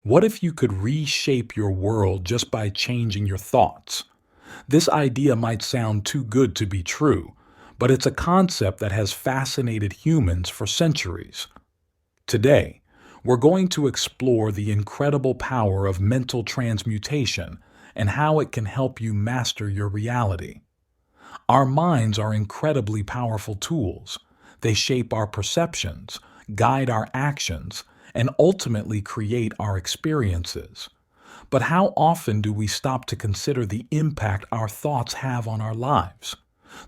What if you could reshape your world just by changing your thoughts? This idea might sound too good to be true, but it's a concept that has fascinated humans for centuries. Today, we're going to explore the incredible power of mental transmutation and how it can help you master your reality. Our minds are incredibly powerful tools. They shape our perceptions, guide our actions, and ultimately create our experiences. But how often do we stop to consider the impact our thoughts have on our lives?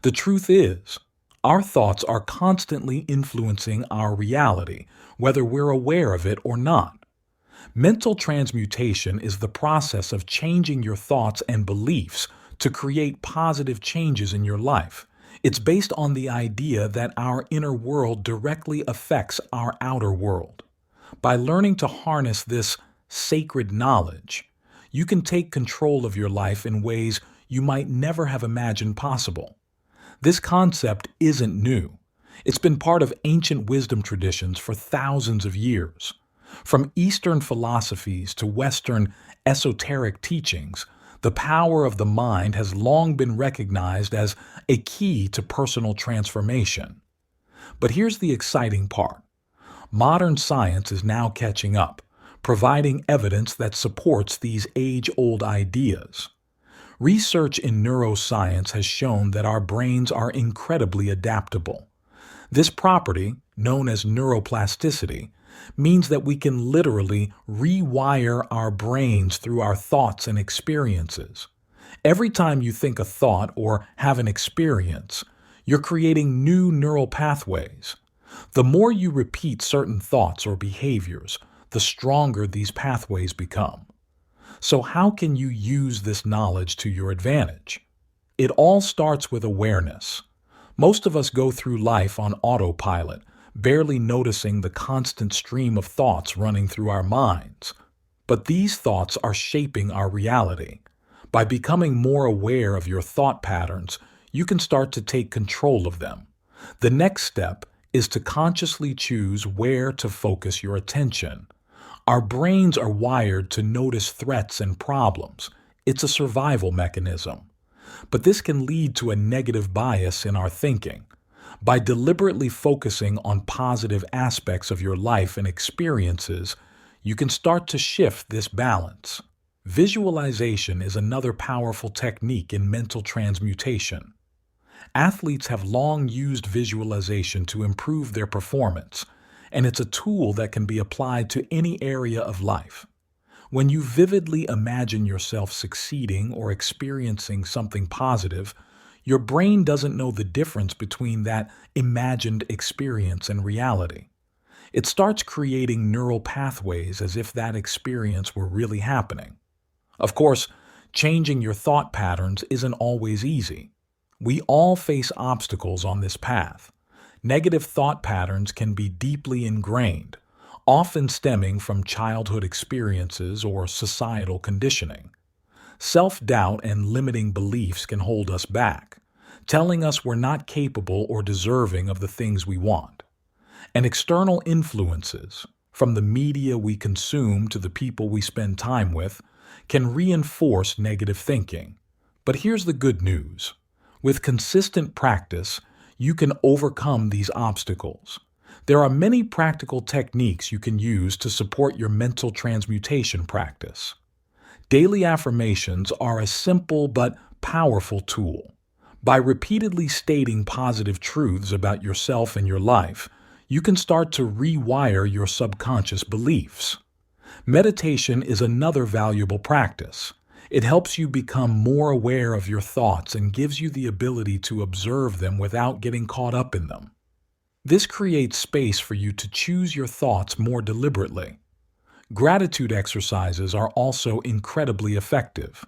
The truth is, our thoughts are constantly influencing our reality, whether we're aware of it or not. Mental transmutation is the process of changing your thoughts and beliefs to create positive changes in your life. It's based on the idea that our inner world directly affects our outer world. By learning to harness this sacred knowledge, you can take control of your life in ways you might never have imagined possible. This concept isn't new. It's been part of ancient wisdom traditions for thousands of years. From Eastern philosophies to Western esoteric teachings, the power of the mind has long been recognized as a key to personal transformation. But here's the exciting part. Modern science is now catching up, providing evidence that supports these age-old ideas. Research in neuroscience has shown that our brains are incredibly adaptable. This property, known as neuroplasticity, means that we can literally rewire our brains through our thoughts and experiences. Every time you think a thought or have an experience, you're creating new neural pathways. The more you repeat certain thoughts or behaviors, the stronger these pathways become. So how can you use this knowledge to your advantage? It all starts with awareness. Most of us go through life on autopilot, barely noticing the constant stream of thoughts running through our minds. But these thoughts are shaping our reality. By becoming more aware of your thought patterns, you can start to take control of them. The next step is to consciously choose where to focus your attention. Our brains are wired to notice threats and problems. It's a survival mechanism. But this can lead to a negative bias in our thinking. By deliberately focusing on positive aspects of your life and experiences, you can start to shift this balance. Visualization is another powerful technique in mental transmutation. Athletes have long used visualization to improve their performance, and it's a tool that can be applied to any area of life. When you vividly imagine yourself succeeding or experiencing something positive, your brain doesn't know the difference between that imagined experience and reality. It starts creating neural pathways as if that experience were really happening. Of course, changing your thought patterns isn't always easy. We all face obstacles on this path. Negative thought patterns can be deeply ingrained, often stemming from childhood experiences or societal conditioning. Self-doubt and limiting beliefs can hold us back, telling us we're not capable or deserving of the things we want. And external influences, from the media we consume to the people we spend time with, can reinforce negative thinking. But here's the good news. With consistent practice, you can overcome these obstacles. There are many practical techniques you can use to support your mental transmutation practice. Daily affirmations are a simple but powerful tool. By repeatedly stating positive truths about yourself and your life, you can start to rewire your subconscious beliefs. Meditation is another valuable practice. It helps you become more aware of your thoughts and gives you the ability to observe them without getting caught up in them. This creates space for you to choose your thoughts more deliberately. Gratitude exercises are also incredibly effective.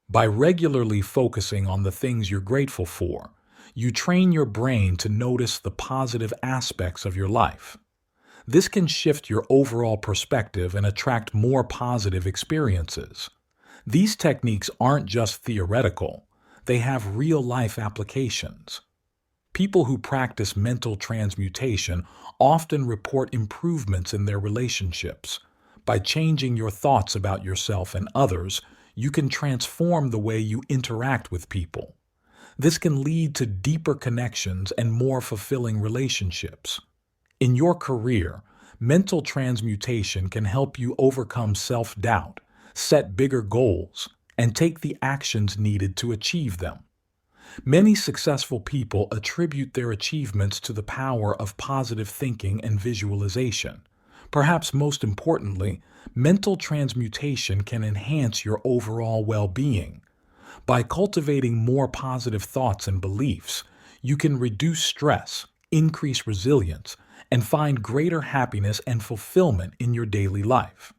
By regularly focusing on the things you're grateful for, you train your brain to notice the positive aspects of your life. This can shift your overall perspective and attract more positive experiences. These techniques aren't just theoretical, they have real-life applications. People who practice mental transmutation often report improvements in their relationships, By changing your thoughts about yourself and others, you can transform the way you interact with people. This can lead to deeper connections and more fulfilling relationships. In your career, mental transmutation can help you overcome self-doubt, set bigger goals, and take the actions needed to achieve them. Many successful people attribute their achievements to the power of positive thinking and visualization. Perhaps most importantly, mental transmutation can enhance your overall well-being. By cultivating more positive thoughts and beliefs, you can reduce stress, increase resilience, and find greater happiness and fulfillment in your daily life.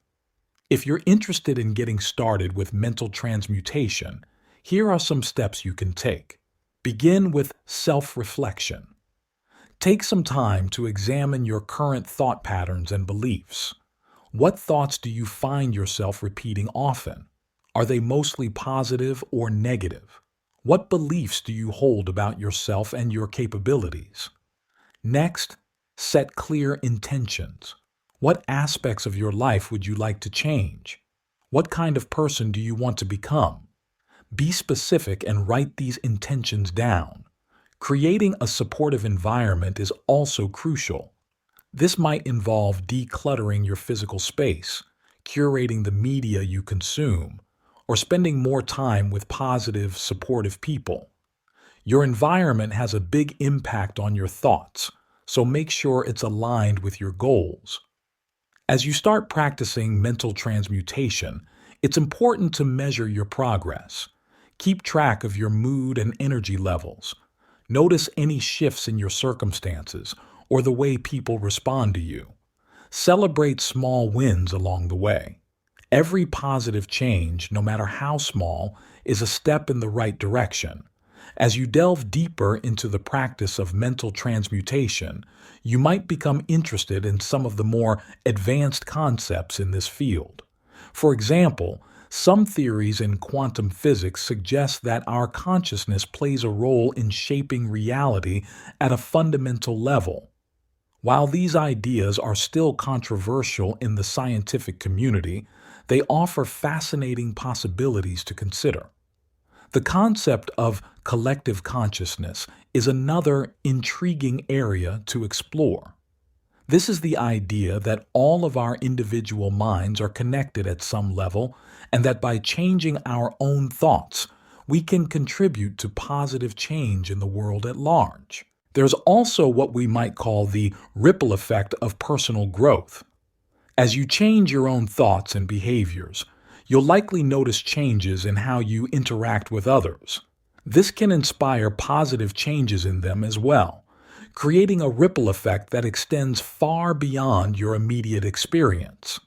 If you're interested in getting started with mental transmutation, here are some steps you can take. Begin with self-reflection. Take some time to examine your current thought patterns and beliefs. What thoughts do you find yourself repeating often? Are they mostly positive or negative? What beliefs do you hold about yourself and your capabilities? Next, set clear intentions. What aspects of your life would you like to change? What kind of person do you want to become? Be specific and write these intentions down. Creating a supportive environment is also crucial. This might involve decluttering your physical space, curating the media you consume, or spending more time with positive, supportive people. Your environment has a big impact on your thoughts, so make sure it's aligned with your goals. As you start practicing mental transmutation, it's important to measure your progress. Keep track of your mood and energy levels. Notice any shifts in your circumstances or the way people respond to you. Celebrate small wins along the way. Every positive change, no matter how small, is a step in the right direction. As you delve deeper into the practice of mental transmutation, you might become interested in some of the more advanced concepts in this field. For example, some theories in quantum physics suggest that our consciousness plays a role in shaping reality at a fundamental level. While these ideas are still controversial in the scientific community, they offer fascinating possibilities to consider. The concept of collective consciousness is another intriguing area to explore. This is the idea that all of our individual minds are connected at some level, and that by changing our own thoughts, we can contribute to positive change in the world at large. There's also what we might call the ripple effect of personal growth. As you change your own thoughts and behaviors, you'll likely notice changes in how you interact with others. This can inspire positive changes in them as well, creating a ripple effect that extends far beyond your immediate experience.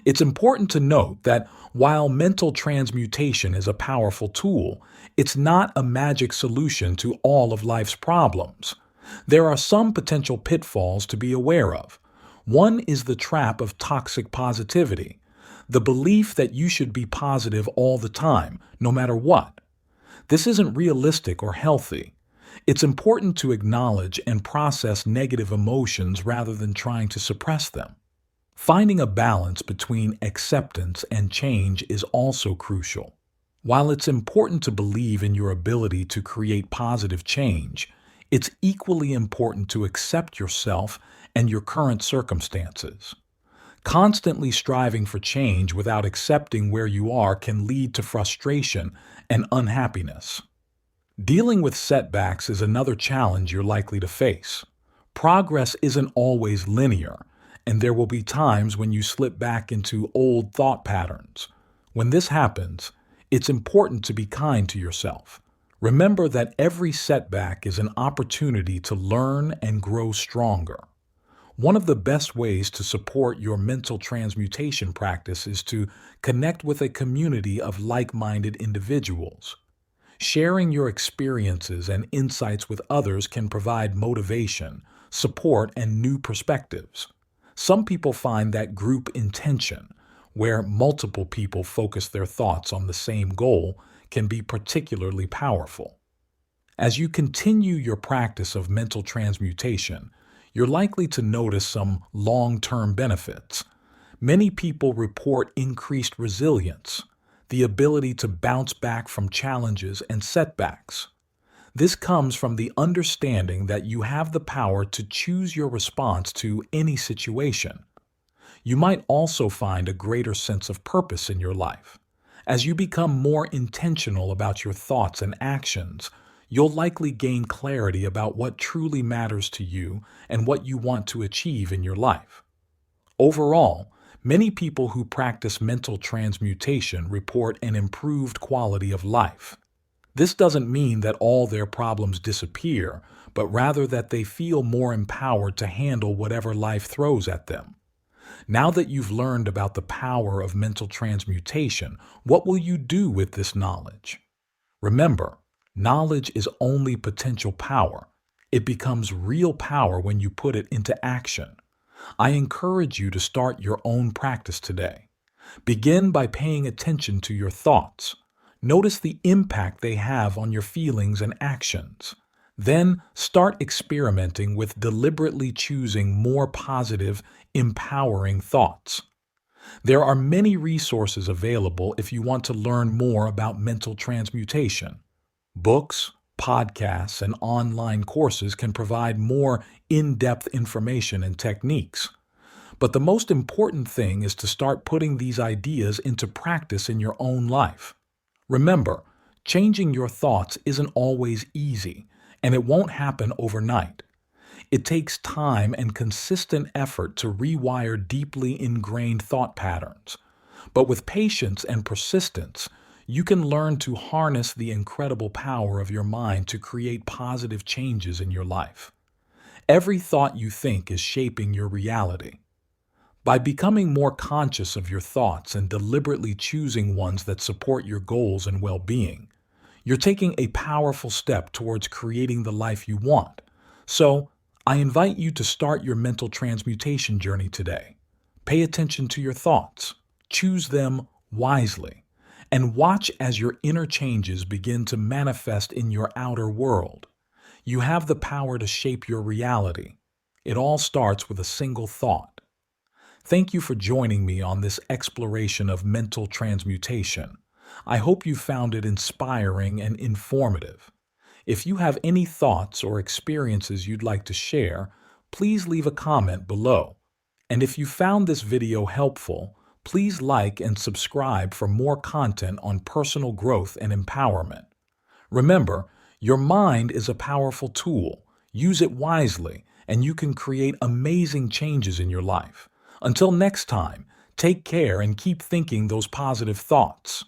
It's important to note that while mental transmutation is a powerful tool, it's not a magic solution to all of life's problems. There are some potential pitfalls to be aware of. One is the trap of toxic positivity, the belief that you should be positive all the time, no matter what. This isn't realistic or healthy. It's important to acknowledge and process negative emotions rather than trying to suppress them. Finding a balance between acceptance and change is also crucial. While it's important to believe in your ability to create positive change, it's equally important to accept yourself and your current circumstances. Constantly striving for change without accepting where you are can lead to frustration and unhappiness. Dealing with setbacks is another challenge you're likely to face. Progress isn't always linear, and there will be times when you slip back into old thought patterns. When this happens, it's important to be kind to yourself. Remember that every setback is an opportunity to learn and grow stronger. One of the best ways to support your mental transmutation practice is to connect with a community of like-minded individuals. Sharing your experiences and insights with others can provide motivation, support, and new perspectives. Some people find that group intention, where multiple people focus their thoughts on the same goal, can be particularly powerful. As you continue your practice of mental transmutation, you're likely to notice some long-term benefits. Many people report increased resilience, the ability to bounce back from challenges and setbacks. This comes from the understanding that you have the power to choose your response to any situation. You might also find a greater sense of purpose in your life. As you become more intentional about your thoughts and actions, you'll likely gain clarity about what truly matters to you and what you want to achieve in your life. Overall, many people who practice mental transmutation report an improved quality of life. This doesn't mean that all their problems disappear, but rather that they feel more empowered to handle whatever life throws at them. Now that you've learned about the power of mental transmutation, what will you do with this knowledge? Remember, knowledge is only potential power. It becomes real power when you put it into action. I encourage you to start your own practice today. Begin by paying attention to your thoughts. Notice the impact they have on your feelings and actions. Then start experimenting with deliberately choosing more positive, empowering thoughts. There are many resources available if you want to learn more about mental transmutation. Books, podcasts, and online courses can provide more in-depth information and techniques. But the most important thing is to start putting these ideas into practice in your own life. Remember, changing your thoughts isn't always easy, and it won't happen overnight. It takes time and consistent effort to rewire deeply ingrained thought patterns. But with patience and persistence, you can learn to harness the incredible power of your mind to create positive changes in your life. Every thought you think is shaping your reality. By becoming more conscious of your thoughts and deliberately choosing ones that support your goals and well-being, you're taking a powerful step towards creating the life you want. So, I invite you to start your mental transmutation journey today. Pay attention to your thoughts, choose them wisely, and watch as your inner changes begin to manifest in your outer world. You have the power to shape your reality. It all starts with a single thought. Thank you for joining me on this exploration of mental transmutation. I hope you found it inspiring and informative. If you have any thoughts or experiences you'd like to share, please leave a comment below. And if you found this video helpful, please like and subscribe for more content on personal growth and empowerment. Remember, your mind is a powerful tool. Use it wisely, and you can create amazing changes in your life. Until next time, take care and keep thinking those positive thoughts.